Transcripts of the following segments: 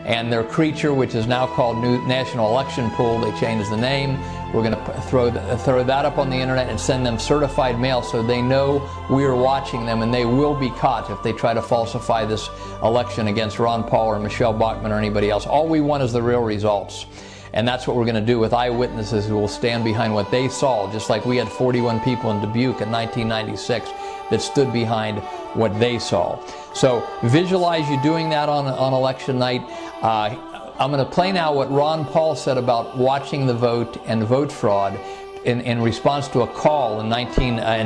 and their creature, which is now called National Election Pool. They changed the name. We're going to throw that up on the internet and send them certified mail so they know we are watching them, and they will be caught if they try to falsify this election against Ron Paul or Michelle Bachmann or anybody else. All we want is the real results. And that's what we're going to do with eyewitnesses who will stand behind what they saw, just like we had 41 people in Dubuque in 1996 that stood behind what they saw. So visualize you doing that on election night. I'm going to play now what Ron Paul said about watching the vote and vote fraud in response to a call in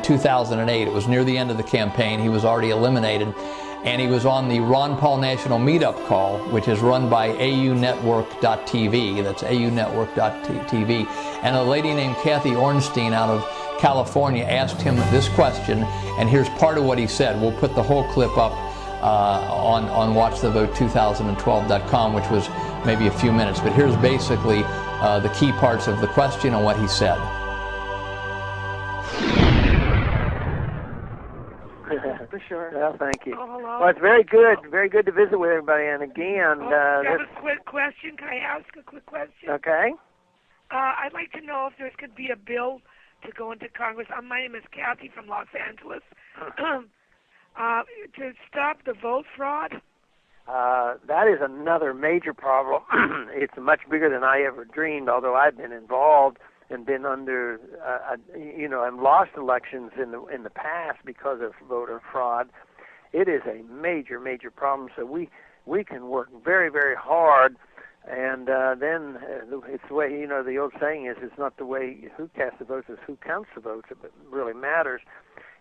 2008. It was near the end of the campaign. He was already eliminated. And he was on the Ron Paul National Meetup call, which is run by aunetwork.tv. That's aunetwork.tv. And a lady named Kathy Ornstein out of California asked him this question, and here's part of what he said. We'll put the whole clip up on watchthevote2012.com, which was maybe a few minutes. But here's basically the key parts of the question and what he said. For sure. Well, thank you. Oh, hello. Well, it's very good to visit with everybody. And again, I have a quick question. Can I ask a quick question? Okay. I'd like to know if there could be a bill to go into Congress. My name is Kathy from Los Angeles. To stop the vote fraud. That is another major problem. It's much bigger than I ever dreamed. Although I've been involved and been under, and lost elections in the past because of voter fraud. It is a major, major problem. So we can work very, very hard, and then it's the way, the old saying is, it's not the way who casts the votes, it's who counts the votes that really matters.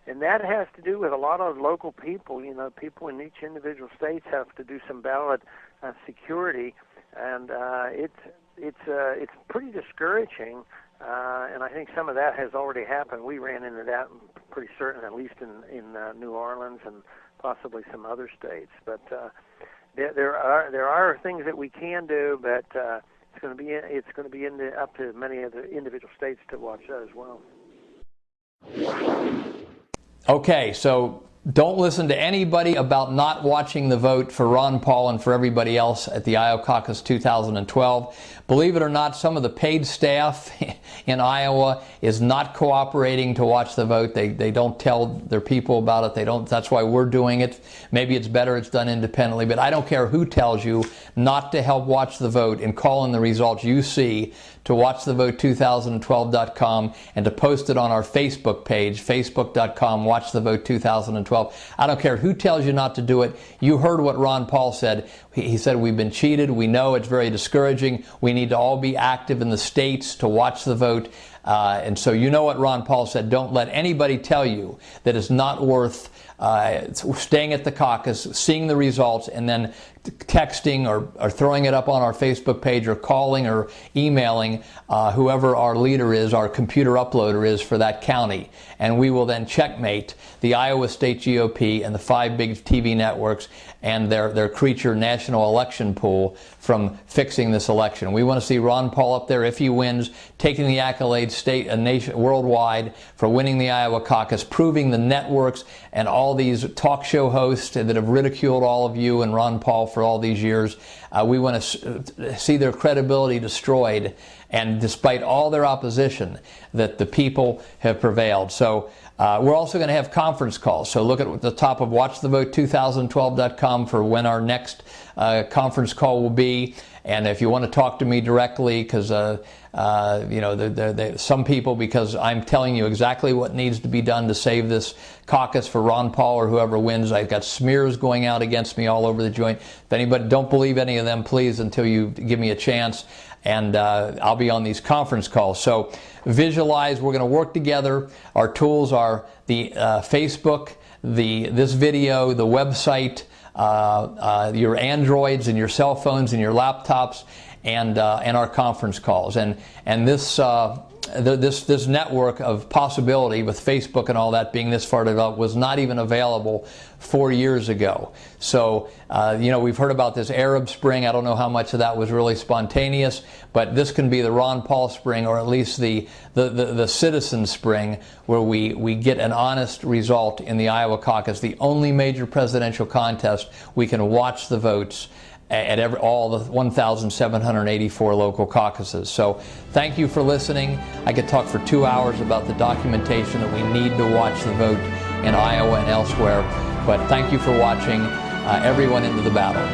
And that has to do with a lot of local people. People in each individual states have to do some ballot security, and it's pretty discouraging. And I think some of that has already happened. We ran into that, pretty certain, at least in New Orleans and possibly some other states. But there are things that we can do, but it's going to be up to many of the individual states to watch that as well. Okay, so don't listen to anybody about not watching the vote for Ron Paul and for everybody else at the Iowa Caucus 2012. Believe it or not, some of the paid staff in Iowa is not cooperating to watch the vote. They don't tell their people about it. That's why we're doing it. Maybe it's better it's done independently, but I don't care who tells you not to help watch the vote and call in the results you see to watchthevote2012.com and to post it on our Facebook page, facebook.com, watchthevote2012. I don't care who tells you not to do it. You heard what Ron Paul said. He said we've been cheated. We know it's very discouraging. We need to all be active in the states to watch the vote. And so you know what Ron Paul said. Don't let anybody tell you that it's not worth staying at the caucus, seeing the results, and then texting or throwing it up on our Facebook page or calling or emailing whoever our leader is, our computer uploader is for that county. And we will then checkmate the Iowa State GOP and the 5 big TV networks and their creature National Election Pool from fixing this election. We want to see Ron Paul up there, if he wins, taking the accolades state and nation worldwide for winning the Iowa caucus, proving the networks and all these talk show hosts that have ridiculed all of you and Ron Paul for all these years. We want to see their credibility destroyed, and despite all their opposition, that the people have prevailed. So we're also going to have conference calls. So look at the top of watchthevote2012.com for when our next conference call will be. And if you want to talk to me directly, because some people, because I'm telling you exactly what needs to be done to save this caucus for Ron Paul or whoever wins. I've got smears going out against me all over the joint. If anybody, don't believe any of them, please, until you give me a chance. And I'll be on these conference calls. So visualize, we're going to work together. Our tools are the Facebook, this video, the website, your Androids and your cell phones and your laptops, and our conference calls. And this network of possibility with Facebook and all that being this far developed was not even available 4 years ago. So, we've heard about this Arab Spring. I don't know how much of that was really spontaneous, but this can be the Ron Paul Spring, or at least the Citizen Spring, where we get an honest result in the Iowa caucus, the only major presidential contest we can watch the votes at all the 1,784 local caucuses. So thank you for listening. I could talk for 2 hours about the documentation that we need to watch the vote in Iowa and elsewhere, but thank you for watching Everyone into the Battle.